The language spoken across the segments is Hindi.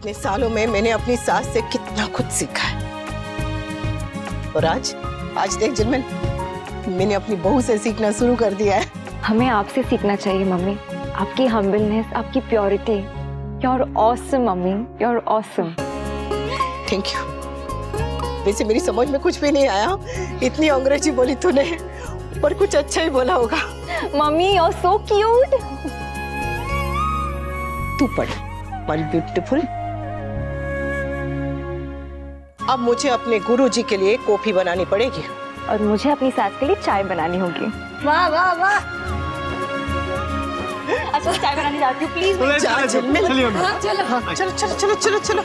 इतने सालों में मैंने अपनी सास से कितना कुछ सीखा है, और आज देख जिनमेन, मैंने अपनी बहू से सीखना शुरू कर दिया है। हमें आपसे सीखना चाहिए मम्मी, आपकी हम्बलनेस, आपकी purity. You are awesome mummy, you are awesome. Thank you. वैसे मेरी समझ में कुछ भी नहीं आया, इतनी अंग्रेजी बोली तूने, पर कुछ अच्छा ही बोला होगा। Mummy you are so cute. तू पढ़ माय ब्यूटीफुल। अब मुझे अपने गुरुजी के लिए कॉफी बनानी पड़ेगी, और मुझे अपनी सास के लिए चाय बनानी होगी। वाह वाह वाह। अच्छा चाय बनाने जाती हूँ प्लीज। चलो चलो चलो चलो चलो।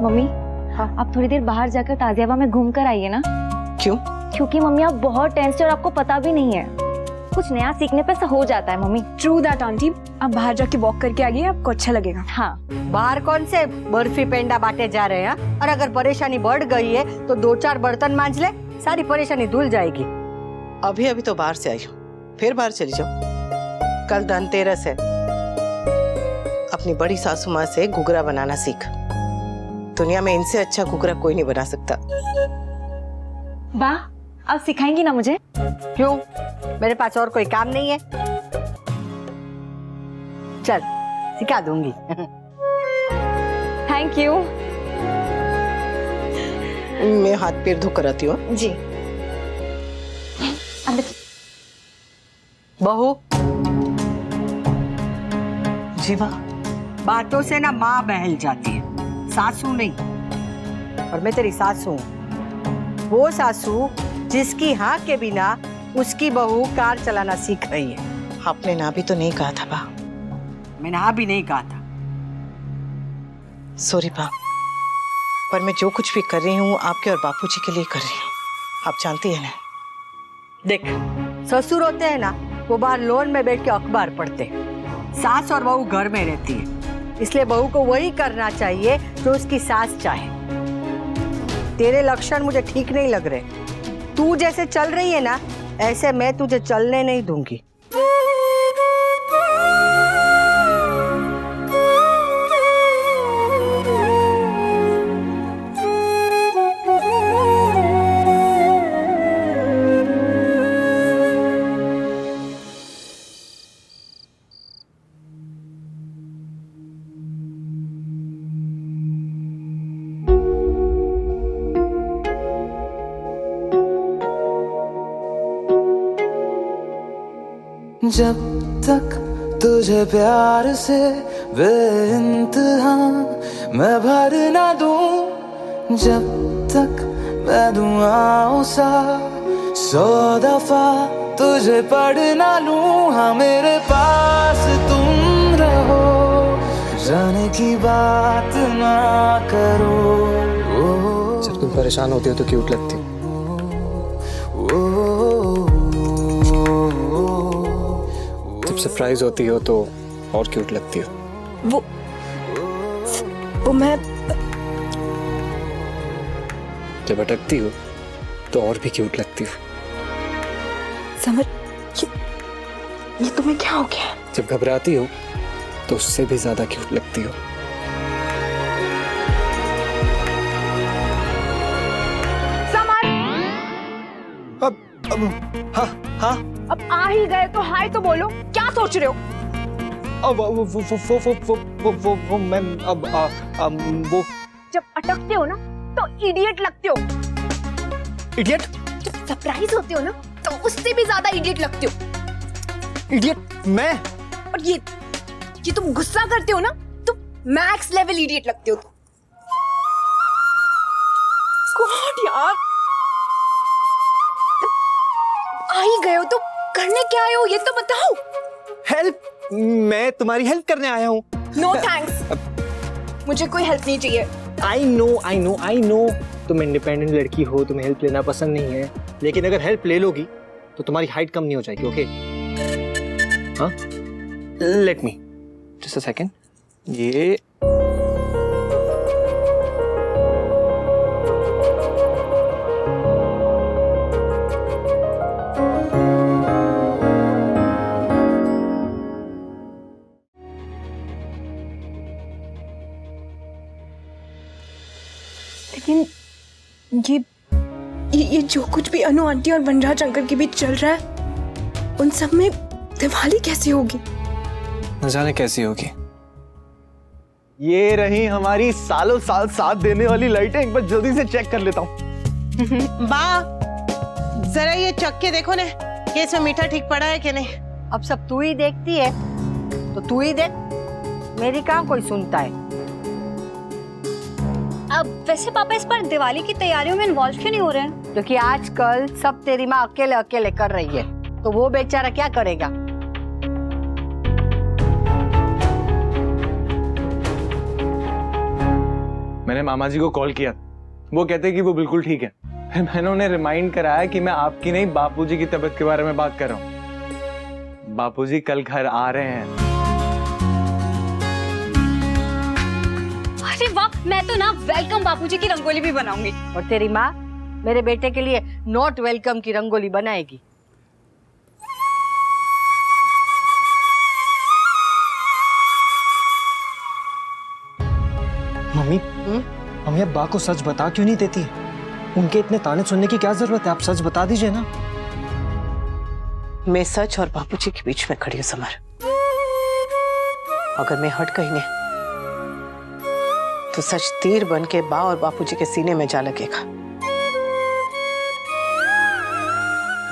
मम्मी आप थोड़ी देर बाहर जाकर ताज़ी हवा में घूम कर आइए ना। क्यों? क्योंकि मम्मी आप बहुत टेंस्ड और आपको पता भी नहीं है, कुछ नया सीखने पे ऐसा हो जाता है मम्मी। ट्रू दैट आंटी, आप बाहर जाके वॉक करके आइए, आपको अच्छा लगेगा। हाँ बाहर कौन से बर्फी पेंडा बांटे जा रहे हैं, और अगर परेशानी बढ़ गई है तो 2-4 बर्तन मांज ले, सारी परेशानी धुल जाएगी। अभी अभी तो बाहर से आई हूँ, फिर बाहर चली जाओ। कल धनतेरस है, अपनी बड़ी सासू माँ से घुघरा बनाना सीख। दुनिया में इनसे अच्छा घुघरा कोई नहीं बना सकता। वाह, आप सिखाएंगी ना मुझे? क्यों, मेरे पास और कोई काम नहीं है? चल सिखा दूंगी। Thank you. मैं हाथ पैर धो कर आती हूँ। जी अंदर। बहू जीवा, बातों से ना माँ बहल जाती है, सासू नहीं। और मैं तेरी सासू हूँ, वो सासू जिसकी हाँ के बिना उसकी बहू कार चलाना सीख रही है। आपने ना भी तो नहीं कहा था बा। मैंने हाँ भी नहीं कहा था। सॉरी बा, पर मैं जो कुछ भी कर रही हूँ आपके और बापूजी के लिए कर रही हूँ, आप जानती है ना। देख, ससुर होते हैं ना, वो बाहर लॉन में बैठ के अखबार पढ़ते। सास और बहू घर में रहती है, इसलिए बहू को वही करना चाहिए जो उसकी सास चाहे। तेरे लक्षण मुझे ठीक नहीं लग रहे। तू जैसे चल रही है ना, ऐसे मैं तुझे चलने नहीं दूंगी। जब तक तुझे प्यार से बेइंतहा मैं भर ना दूं, जब तक मैं दुआओं सा 100 दफा तुझे पढ़ ना लूं। हाँ मेरे पास तुम रहो, जाने की बात ना करो। जब तुम परेशान होती हो तो क्यूट लगती हो। जब सरप्राइज होती हो तो और क्यूट लगती हो। वो मैं जब अटकती हो तो और भी क्यूट लगती हो। समझ, ये तुम्हें क्या हो गया? जब घबराती हो तो उससे भी ज्यादा क्यूट लगती हो। समर, हाँ अब आ ही गए तो हाय तो बोलो, क्या सोच रहे हो? वो मैम, अब वो जब अटकते हो ना तो इडियट लगते हो। इडियट। जब सरप्राइज होते हो ना तो उससे भी ज्यादा इडियट लगते हो। इडियट मैं? और ये तुम गुस्सा करते हो ना तो मैक्स लेवल इडियट लगते हो तुम। गॉड यार, आ ही गए हो तो करने क्या आए हो ये तो बताओ। हेल्प? मैं तुम्हारी हेल्प करने आया हूँ। नो थैंक्स, मुझे कोई हेल्प नहीं चाहिए। आई नो तुम इंडिपेंडेंट लड़की हो, तुम्हें हेल्प लेना पसंद नहीं है, लेकिन अगर हेल्प ले लोगी तो तुम्हारी हाइट कम नहीं हो जाएगी। ओके? हाँ, let me just a second. ये लेकिन ये जो कुछ भी अनु आंटी और वनराज अंकल के बीच चल रहा है, उन सब में दिवाली कैसे होगी? न जाने कैसी होगी। ये रही हमारी सालों साल साथ देने वाली लाइटें। एक बार जल्दी से चेक कर लेता हूँ। बा जरा ये चख के देखो ना कि इसमें मीठा ठीक पड़ा है कि नहीं। अब सब तू ही देखती है तो तू ही देख, मेरी कहाँ कोई सुनता है। अब वैसे पापा इस बार दिवाली की तैयारियों में इन्वॉल्व क्यों नहीं हो रहे हैं? क्योंकि आजकल सब तेरी माँ अकेले अकेले कर रही है, तो वो बेचारा क्या करेगा। मैंने मामा जी को कॉल किया, वो कहते हैं कि वो बिल्कुल ठीक है। फिर मैंने उन्हें रिमाइंड कराया कि मैं आपकी नहीं बापूजी की तबीयत के बारे में बात कर रहा हूँ। बापूजी कल घर आ रहे हैं। अरे वाह, मैं तो ना वेलकम बापूजी की रंगोली भी बनाऊंगी। और तेरी माँ मेरे बेटे के लिए नॉट वेलकम की रंगोली बनाएगी। मम्मी, मम्मी अब बा को सच बता क्यों नहीं देती? उनके इतने ताने सुनने की क्या जरूरत है? आप सच बता दीजिए ना। मैं सच और बापूजी के बीच में खड़ी हूं समर। अगर मैं हट गई नहीं तो सच तीर बन के बा और बापूजी के सीने में जा लगेगा।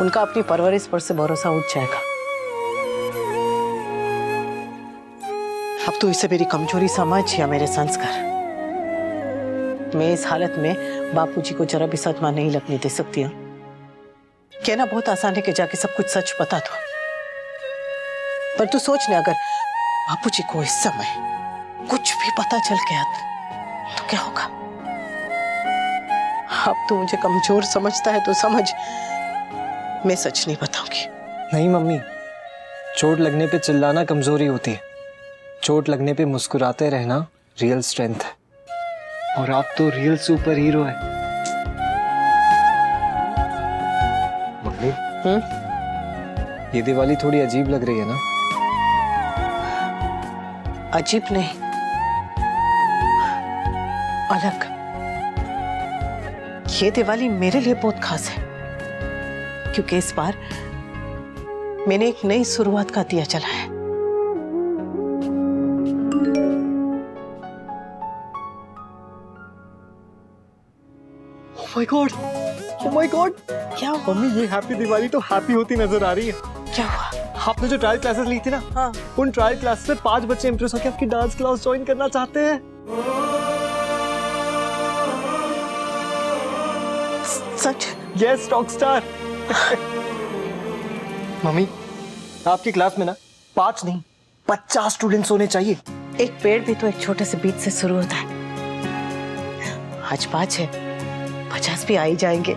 उनका अपनी परवरिश पर से भरोसा उठ जाएगा। अब तो इसे मेरी कमजोरी समझ या मेरे संस्कार। मैं इस हालत में बापूजी को जरा भी सदमा नहीं लगने दे सकती हूँ। कहना बहुत आसान है कि जाके सब कुछ सच बता दो, पर तू सोच ले अगर बापूजी को इस समय कुछ भी पता चल गया तो क्या होगा? अब तू मुझे कमजोर समझता है तो समझ, मैं सच नहीं बताऊंगी। नहीं मम्मी, चोट लगने पे चिल्लाना कमजोरी होती है, चोट लगने पे मुस्कुराते रहना रियल स्ट्रेंथ है। और आप तो रियल सुपर हीरो है। मम्मी, ये दिवाली थोड़ी अजीब लग रही है ना? अजीब नहीं, अलग। ये दिवाली मेरे लिए बहुत खास है क्योंकि इस बार मैंने एक नई शुरुआत का दिया जलाया है। Oh my God! क्या हुआ? मम्मी, ये हैप्पी दिवाली तो हैप्पी होती नजर आ रही है। क्या हुआ? आपने जो ट्रायल क्लासेस ली थी ना, हाँ। उन ट्रायल क्लासेस में 5 बच्चे इंप्रेस होकर आपकी डांस क्लास ज्वाइन करना चाहते हैं। सच? Yes, rock star. मम्मी, आपकी क्लास में ना 5 नहीं 50 स्टूडेंट्स होने चाहिए। एक पेड़ भी तो एक छोटे से बीज से शुरू होता है। आज 5 है, 50 भी आ ही जाएंगे।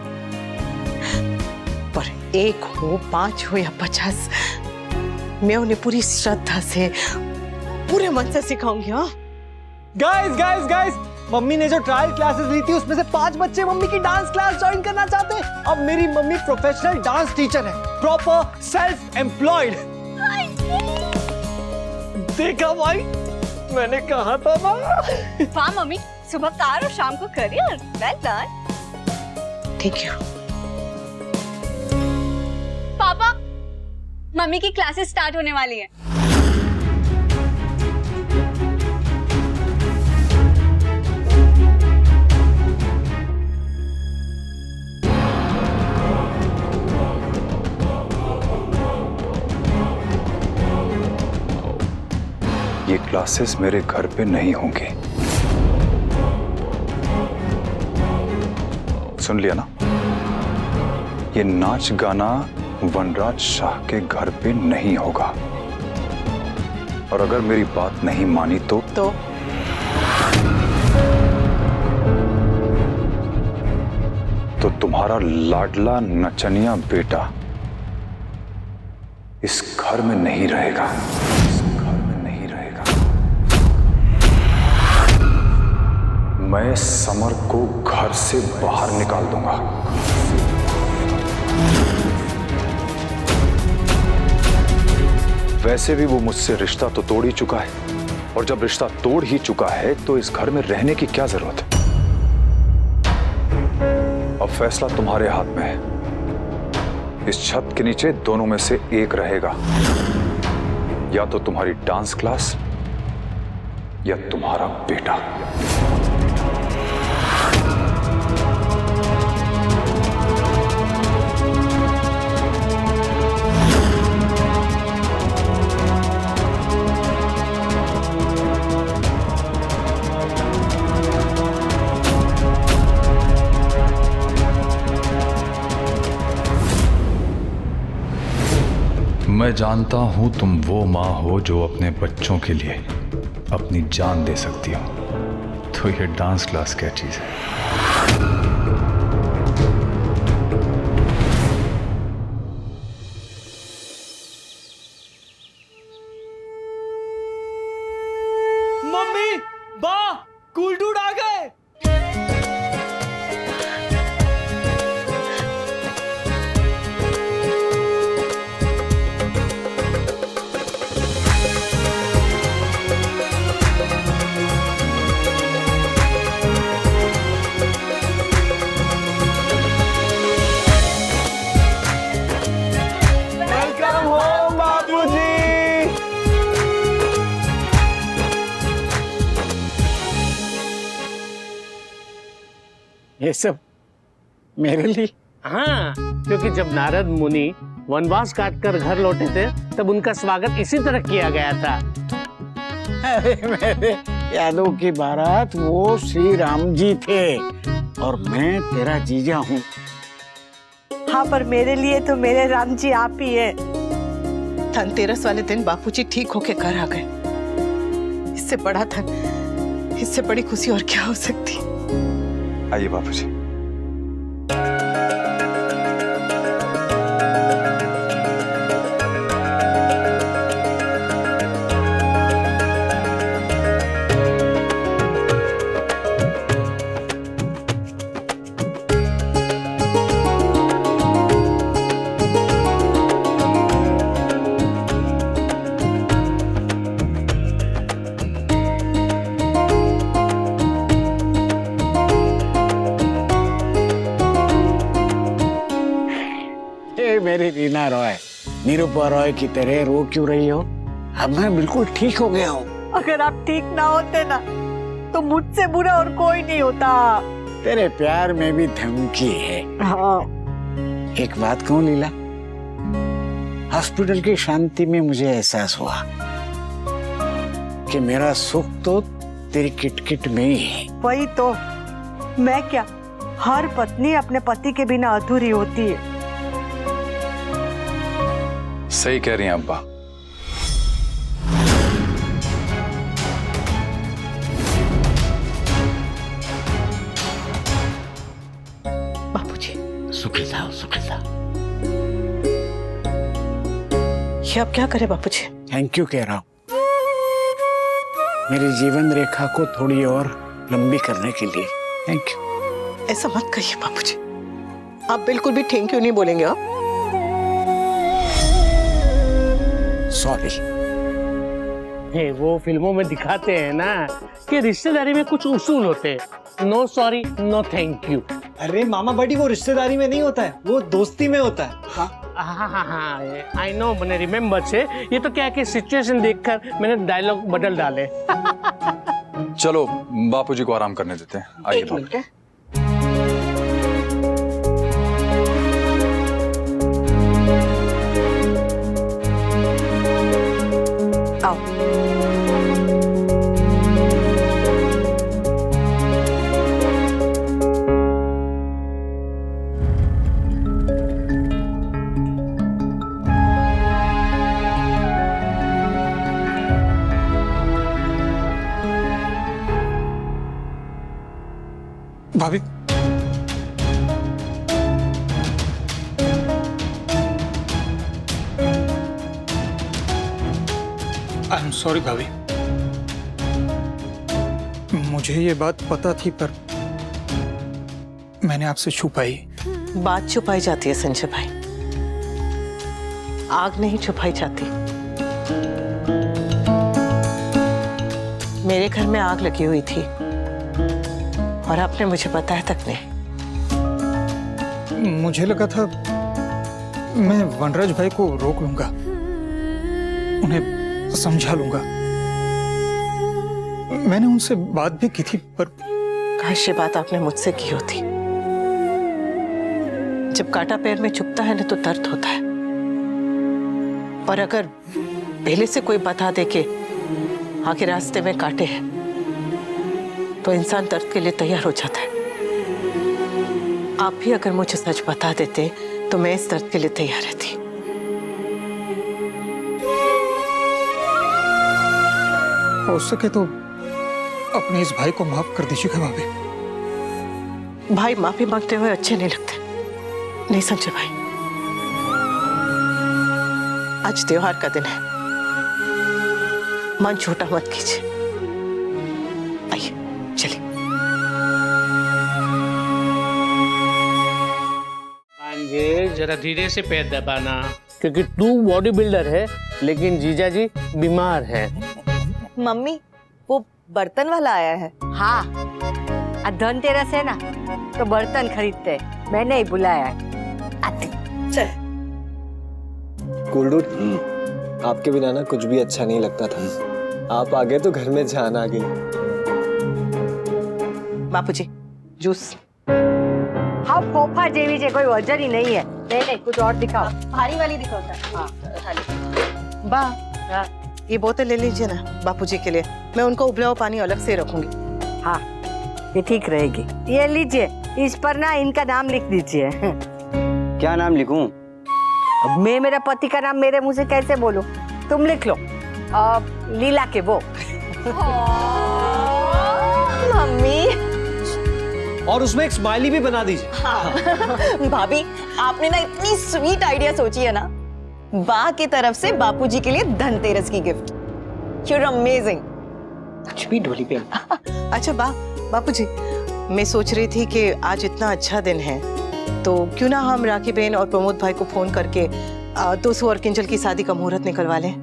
पर 1 हो, 5 हो या 50, मैं उन्हें पूरी श्रद्धा से, पूरे मन से सिखाऊंगी। हाँ गाइस, मम्मी ने जो ट्रायल क्लासेस ली थी उसमें से 5 बच्चे मम्मी की डांस क्लास ज्वाइन करना चाहते हैं। अब मेरी मम्मी प्रोफेशनल डांस टीचर है, प्रॉपर सेल्फ एम्प्लॉयड। देखा भाई, मैंने कहा था ना। वाह मम्मी, सुबह कार और शाम को करियर। Well done. ठीक है। पापा, मम्मी की क्लासेस स्टार्ट होने वाली हैं। ये क्लासेस मेरे घर पे नहीं होंगी। सुन लिया ना? ये नाच गाना वनराज शाह के घर पे नहीं होगा। और अगर मेरी बात नहीं मानी तो तुम्हारा लाडला नचनिया बेटा इस घर में नहीं रहेगा। इस घर में नहीं रहेगा। मैं समर को घर से बाहर निकाल दूंगा। वैसे भी वो मुझसे रिश्ता तो तोड़ ही चुका है, और जब रिश्ता तोड़ ही चुका है तो इस घर में रहने की क्या जरूरत है? अब फैसला तुम्हारे हाथ में है। इस छत के नीचे दोनों में से एक रहेगा, या तो तुम्हारी डांस क्लास या तुम्हारा बेटा। मैं जानता हूं तुम वो मां हो जो अपने बच्चों के लिए अपनी जान दे सकती हो, तो ये डांस क्लास क्या चीज है? मम्मी, बा, कूल डूड आ गए। ये सब मेरे लिए? हाँ, क्योंकि जब नारद मुनि वनवास काटकर घर लौटे थे तब उनका स्वागत इसी तरह किया गया था। अरे मेरे यादों की बारात वो श्री राम जी थे और मैं तेरा जीजा हूँ। हाँ, पर मेरे लिए तो मेरे राम जी आप ही है। धनतेरस वाले दिन बापूजी ठीक होके घर आ गए। इससे बड़ा धन, इससे बड़ी खुशी और क्या हो सकती? आइए बापूजी। मेरी रीना रॉय, निरूपा रॉय की तरह रो क्यों रही हो? अब मैं बिल्कुल ठीक हो गया हूँ। अगर आप ठीक ना होते ना तो मुझसे बुरा और कोई नहीं होता। तेरे प्यार में भी धमकी है। हाँ। एक बात कहूँ लीला, हॉस्पिटल की शांति में मुझे एहसास हुआ कि मेरा सुख तो तेरी किटकिट में ही है। वही तो, मैं क्या, हर पत्नी अपने पति के बिना अधूरी होती है। सही कह रही हैं अब्बा। बापूजी, सुखी था, सुखी था। ये अब क्या करे बापूजी? थैंक यू कह रहा हूँ, मेरी जीवन रेखा को थोड़ी और लंबी करने के लिए। Thank you. ऐसा मत कहिए बापूजी, आप बिल्कुल भी थैंक यू नहीं बोलेंगे। आप सॉरी। वो फिल्मों में दिखाते हैं ना कि रिश्तेदारी में कुछ उसूल होते हैं। No sorry, no thank you. अरे मामा बड़ी, वो रिश्तेदारी में नहीं होता है, वो दोस्ती में होता है। हाँ, आई नो, मैंने रिमेम्बर से। ये तो क्या है कि सिचुएशन देखकर मैंने डायलॉग बदल डाले। चलो बापूजी को आराम करने देते हैं। आइए बापू। आओ। आई एम सॉरी भाभी, मुझे ये बात पता थी पर मैंने आपसे छुपाई। बात छुपाई जाती है संजय भाई, आग नहीं छुपाई जाती। मेरे घर में आग लगी हुई थी और आपने मुझे बताया तक नहीं। मुझे लगा था मैं वनराज भाई को रोक लूंगा, उन्हें समझा लूंगा। मैंने उनसे बात भी की थी पर काश ये बात आपने मुझसे की होती। जब कांटा पैर में चुभता है ना तो दर्द होता है, पर अगर पहले से कोई बता दे कि आगे रास्ते में कांटे हैं तो इंसान दर्द के लिए तैयार हो जाता है। आप भी अगर मुझे सच बता देते तो मैं इस दर्द के लिए तैयार रहती। हो सके तो अपने इस भाई को माफ कर दीजिएगा भाभी। भाई माफी मांगते हुए अच्छे नहीं लगते। नहीं संजय भाई, आज त्योहार का दिन है, मन छोटा मत कीजिए। आइए चलिए। भांजे जरा धीरे से पैर दबाना, क्योंकि तू बॉडी बिल्डर है लेकिन जीजा जी बीमार है। मम्मी वो बर्तन वाला आया है। हाँ, आज धनतेरस है ना तो बर्तन खरीदते हैं। मैंने ही बुलाया है। आते चल। गोल्डू, आपके बिना ना कुछ भी अच्छा नहीं लगता था। आप आ गए तो घर में जान आ गई। बापूजी जूस। हाँ, फोफा जेवी जे कोई वजन ही नहीं है। नहीं कुछ और दिखाओ। भारी वाली दिखाओ सर। हाँ, बा ये बोतल ले लीजिए ना बापूजी के लिए, मैं उनका उबला हुआ पानी अलग से रखूंगी। हाँ, ये ठीक रहेगी। ये लीजिए, इस पर ना इनका नाम लिख दीजिए। क्या नाम लिखूं? अब मैं मेरा पति का नाम मेरे मुंह से कैसे बोलूं? तुम लिख लो। लीला के वो। मम्मी। और उसमें एक स्माइली भी बना दीजिए। हाँ। भाभी आपने ना इतनी स्वीट आइडिया सोची है ना। बा की तरफ से बापूजी के लिए धनतेरस की गिफ्ट। You're amazing। कुछ भी ढोली पे। अच्छा बापूजी, मैं सोच रही थी कि आज इतना अच्छा दिन है तो क्यों ना हम राखी बहन और प्रमोद भाई को फोन करके तोसू और किंजल की शादी का मुहूर्त निकलवा लें।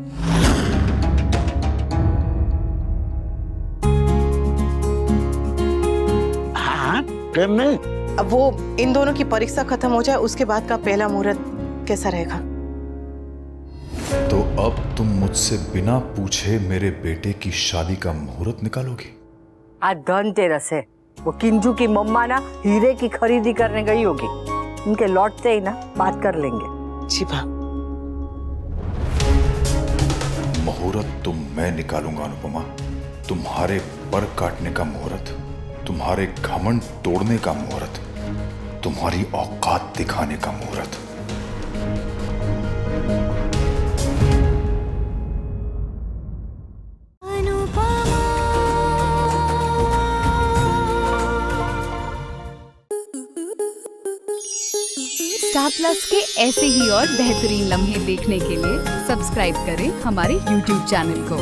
हाँ, क्यों नहीं? अब वो इन दोनों की परीक्षा खत्म हो जाए उसके बाद का पहला मुहूर्त कैसा रहेगा? तो अब तुम मुझसे बिना पूछे मेरे बेटे की शादी का मुहूर्त निकालोगी? आज धनतेरस है। वो किंजू की मम्मा ना हीरे की खरीदी करने गई होगी। उनके लौटते ही ना बात कर लेंगे। जी बा। मुहूर्त तो मैं निकालूंगा अनुपमा। तुम्हारे पर काटने का मुहूर्त, तुम्हारे घमंड तोड़ने का मुहूर्त, तुम्हारी औकात दिखाने का मुहूर्त। स्टार प्लस के ऐसे ही और बेहतरीन लम्हे देखने के लिए सब्सक्राइब करें हमारे YouTube चैनल को।